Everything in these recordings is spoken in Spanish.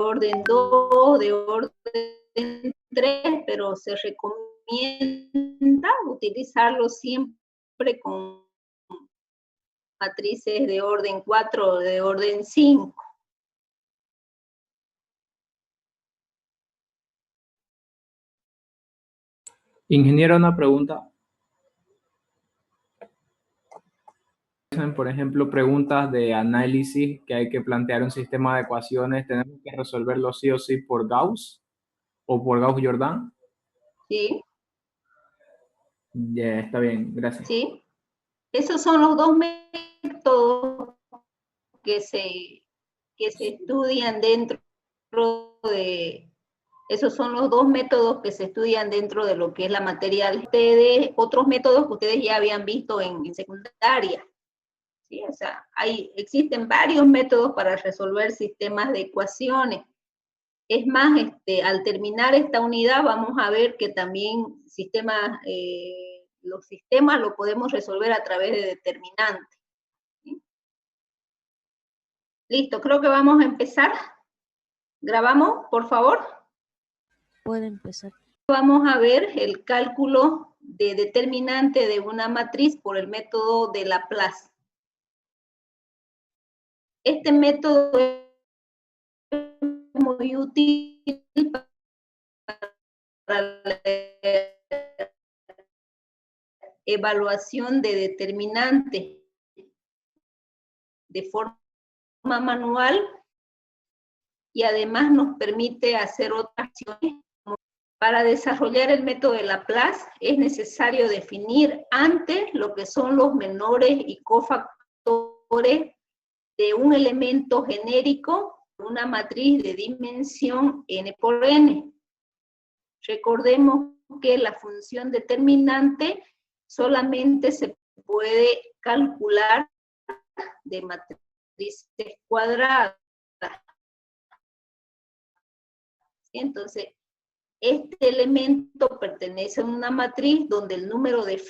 orden 2, de orden 3, pero se recomienda utilizarlo siempre con matrices de orden 4 o de orden 5. Ingeniero, una pregunta. Por ejemplo, preguntas de análisis que hay que plantear un sistema de ecuaciones, ¿tenemos que resolverlo sí o sí por Gauss o por Gauss-Jordan? Sí. Ya, está bien, gracias. Sí. Esos son los dos métodos que se estudian dentro de... Esos son los dos métodos que se estudian dentro de lo que es la materia de ustedes, otros métodos que ustedes ya habían visto en secundaria. ¿Sí? O sea, existen varios métodos para resolver sistemas de ecuaciones. Es más, al terminar esta unidad vamos a ver que también los sistemas lo podemos resolver a través de determinantes. ¿Sí? Listo, creo que vamos a empezar. ¿Grabamos, por favor? Puede empezar. Vamos a ver el cálculo de determinante de una matriz por el método de Laplace. Este método es muy útil para la evaluación de determinantes de forma manual y además nos permite hacer otras acciones. Para desarrollar el método de Laplace es necesario definir antes lo que son los menores y cofactores de un elemento genérico, una matriz de dimensión n por n. Recordemos que la función determinante solamente se puede calcular de matrices cuadradas. Entonces, este elemento pertenece a una matriz donde el número de...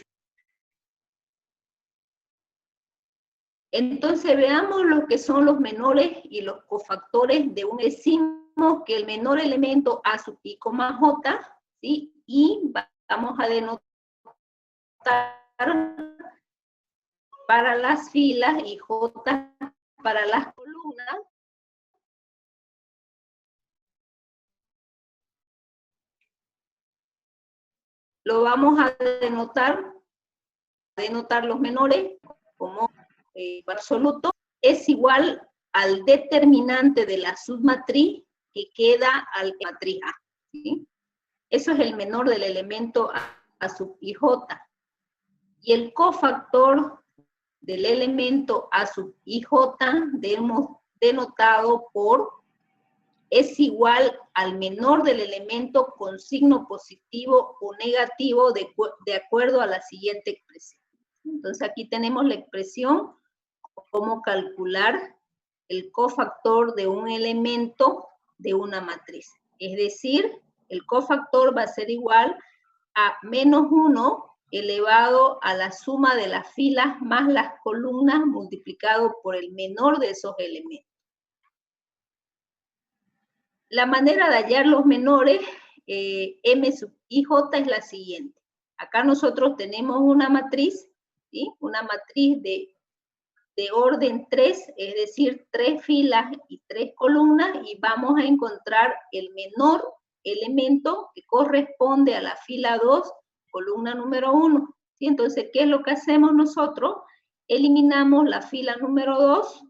Entonces, veamos lo que son los menores y los cofactores de un... Decimos que el menor elemento A sub I, J, ¿sí? Y vamos a denotar para las filas y J para las columnas. Lo vamos a denotar los menores como absoluto, es igual al determinante de la submatriz que queda al matriz A. ¿Sí? Eso es el menor del elemento A sub I, J. Y el cofactor del elemento A sub I, J denotado por es igual al menor del elemento con signo positivo o negativo de acuerdo a la siguiente expresión. Entonces aquí tenemos la expresión cómo calcular el cofactor de un elemento de una matriz. Es decir, el cofactor va a ser igual a menos 1 elevado a la suma de las filas más las columnas multiplicado por el menor de esos elementos. La manera de hallar los menores, M sub I, J, es la siguiente. Acá nosotros tenemos una matriz, ¿sí? Una matriz de orden 3, es decir, 3 filas y 3 columnas, y vamos a encontrar el menor elemento que corresponde a la fila 2, columna número 1. ¿Sí? Entonces, ¿qué es lo que hacemos nosotros? Eliminamos la fila número 2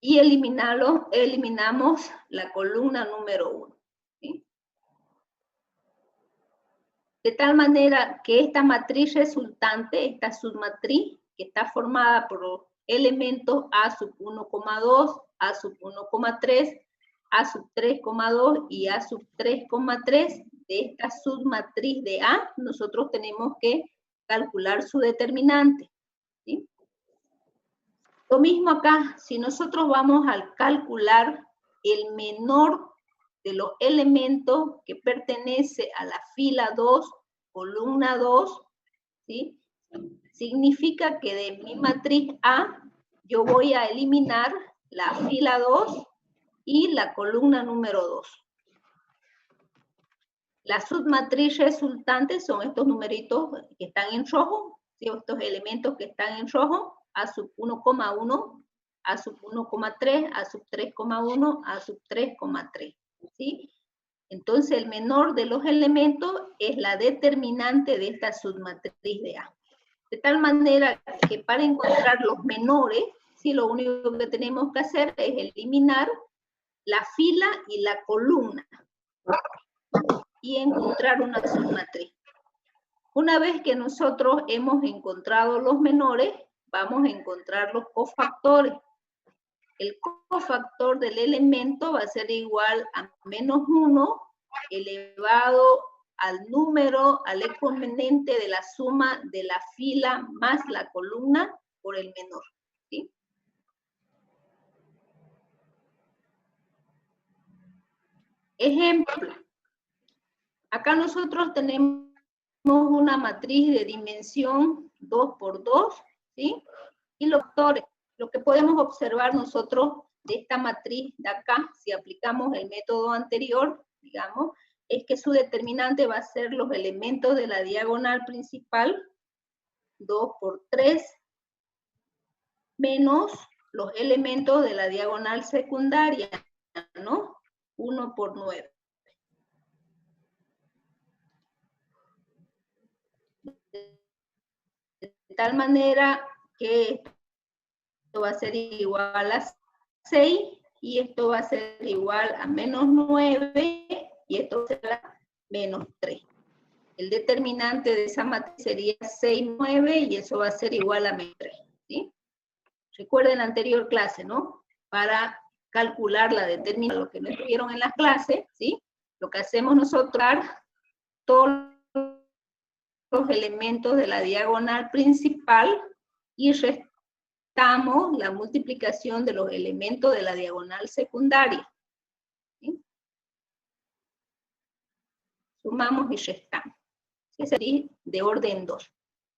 y eliminamos la columna número 1. ¿Sí? De tal manera que esta matriz resultante, esta submatriz, que está formada por elementos A sub 1,2, A sub 1,3, A sub 3,2 y A sub 3,3, de esta submatriz de A, nosotros tenemos que calcular su determinante. ¿Sí? Lo mismo acá, si nosotros vamos a calcular el menor de los elementos que pertenece a la fila 2, columna 2, ¿sí? Significa que de mi matriz A yo voy a eliminar la fila 2 y la columna número 2. La submatriz resultante son estos numeritos que están en rojo, ¿sí? Estos elementos que están en rojo, A sub 1,1, A sub 1,3, A sub 3,1, A sub 3,3, ¿sí? Entonces el menor de los elementos es la determinante de esta submatriz de A. De tal manera que para encontrar los menores, ¿sí? Lo único que tenemos que hacer es eliminar la fila y la columna y encontrar una submatriz. Una vez que nosotros hemos encontrado los menores, vamos a encontrar los cofactores. El cofactor del elemento va a ser igual a menos 1 elevado al número, al exponente de la suma de la fila más la columna por el menor, ¿sí? Ejemplo. Acá nosotros tenemos una matriz de dimensión 2 por 2, ¿sí? Y los factores. Lo que podemos observar nosotros de esta matriz de acá, si aplicamos el método anterior, digamos, es que su determinante va a ser los elementos de la diagonal principal, 2 por 3, menos los elementos de la diagonal secundaria, ¿no? 1 por 9. De tal manera que esto va a ser igual a 6 y esto va a ser igual a menos 9 y esto será menos 3. El determinante de esa matriz sería 6, 9 y eso va a ser igual a menos 3, ¿sí? Recuerden la anterior clase, ¿no? Para calcular la determinación, lo que no estuvieron en las clases, ¿sí? Lo que hacemos nosotros es todos los elementos de la diagonal principal y restamos la multiplicación de los elementos de la diagonal secundaria, ¿sí? Sumamos y restamos. Ese sería de orden 2.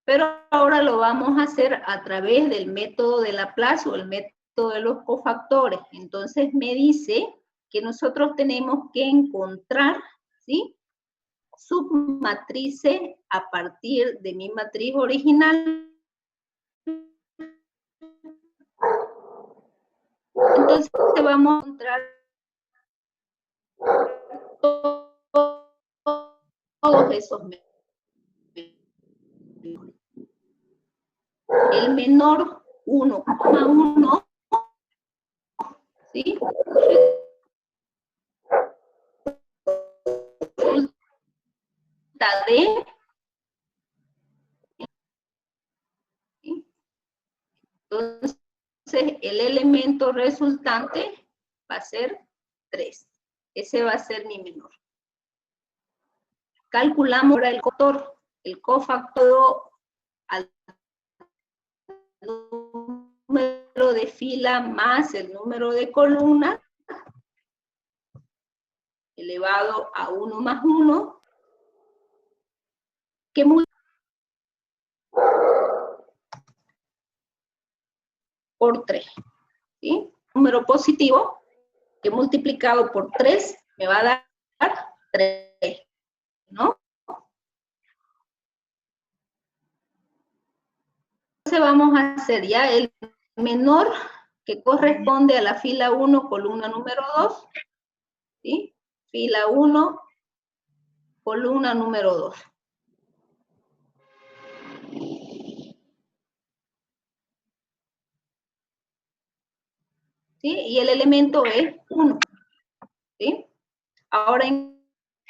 Pero ahora lo vamos a hacer a través del método de Laplace o el método de los cofactores. Entonces me dice que nosotros tenemos que encontrar, ¿sí?, submatrices a partir de mi matriz original. Entonces vamos a encontrar todos esos menores. El menor 1,1, ¿sí? Resulta de, ¿sí? Entonces el elemento resultante va a ser 3. Ese va a ser mi menor. Calculamos ahora el cofactor. El cofactor al número de fila más el número de columna elevado a 1 más 1, que por 3, ¿sí? Número positivo que multiplicado por 3 me va a dar 3, ¿no? Entonces vamos a hacer ya el menor que corresponde a la fila 1, columna número 2, ¿sí? Fila 1, columna número 2. ¿Sí? Y el elemento es 1, ¿sí? Ahora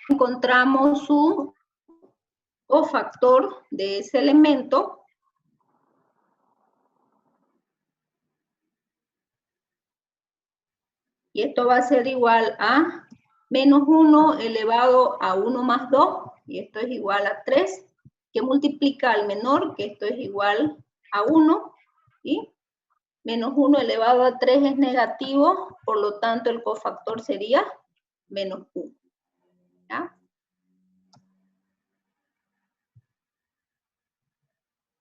encontramos su cofactor de ese elemento. Y esto va a ser igual a menos 1 elevado a 1 más 2, y esto es igual a 3, que multiplica al menor, que esto es igual a 1, ¿sí? Menos 1 elevado a 3 es negativo, por lo tanto el cofactor sería menos 1. ¿Ya?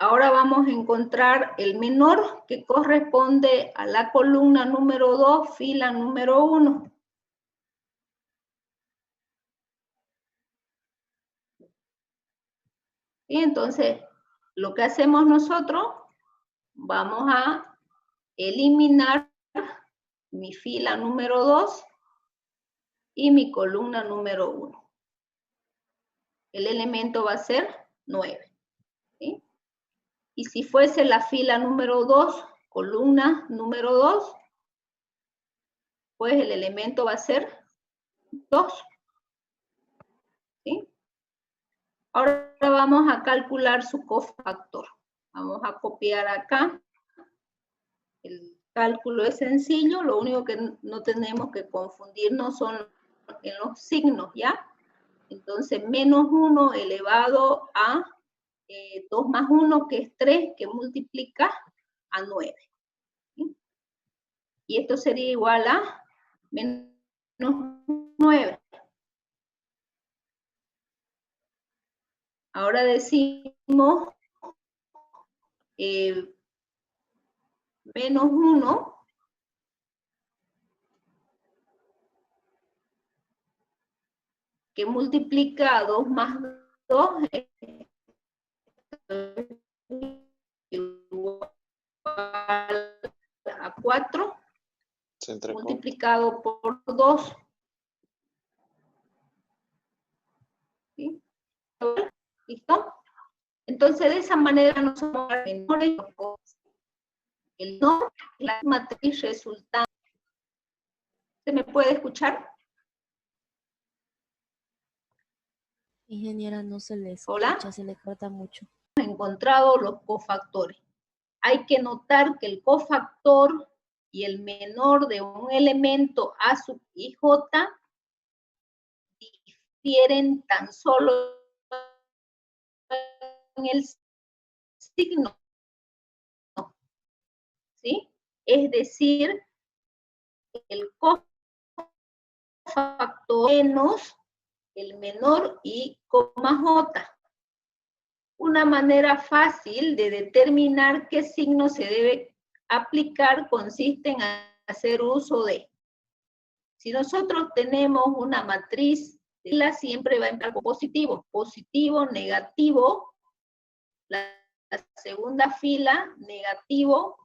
Ahora vamos a encontrar el menor que corresponde a la columna número 2, fila número 1. Y entonces, lo que hacemos nosotros, vamos a eliminar mi fila número 2 y mi columna número 1. El elemento va a ser 9. ¿Sí? Y si fuese la fila número 2, columna número 2, pues el elemento va a ser 2. ¿Sí? Ahora vamos a calcular su cofactor. Vamos a copiar acá. El cálculo es sencillo, lo único que no tenemos que confundirnos son en los signos, ¿ya? Entonces, menos 1 elevado a 2 más 1, que es 3, que multiplica a 9. ¿Sí? Y esto sería igual a menos 9. Ahora decimos menos 1 que multiplica a 2 más 2 igual a 4 multiplicado por 2. ¿Sí? ¿Listo? Entonces, de esa manera no somos menores. El no es la matriz resultante. ¿Se me puede escuchar? Ingeniera, no se le Hola. escucha, se le corta mucho. Hemos encontrado los cofactores. Hay que notar que el cofactor y el menor de un elemento A sub i j difieren tan solo en el signo, ¿sí? Es decir, el cofactor menos el menor i, j. Una manera fácil de determinar qué signo se debe aplicar consiste en hacer uso de. Si nosotros tenemos una matriz, siempre va a entrar con positivo. Positivo, negativo. La segunda fila, negativo,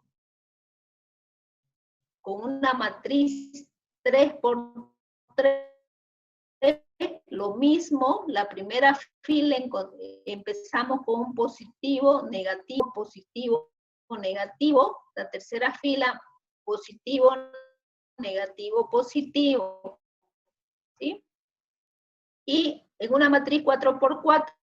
con una matriz 3 por 3. Lo mismo, la primera fila empezamos con un positivo, negativo, negativo. La tercera fila, positivo, negativo, positivo. ¿Sí? Y en una matriz 4 por 4,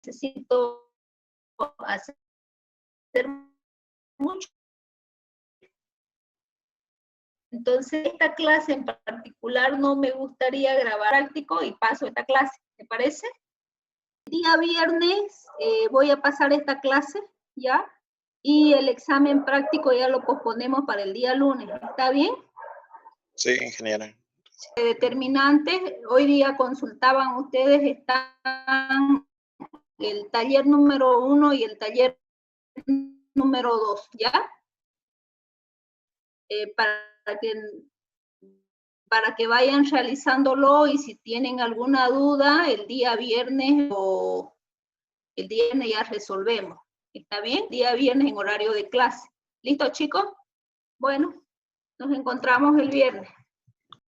necesito hacer mucho. Entonces, esta clase en particular no me gustaría grabar práctico y paso esta clase, ¿te parece? El día viernes voy a pasar esta clase, ¿ya? Y el examen práctico ya lo posponemos para el día lunes, ¿está bien? Sí, ingeniera. Determinantes, hoy día consultaban ustedes, están el taller número 1 y el taller número 2, ¿ya? Para que vayan realizándolo, y si tienen alguna duda, el día viernes o el día viernes ya resolvemos. ¿Está bien? Día viernes en horario de clase. ¿Listo, chicos? Bueno, nos encontramos el viernes.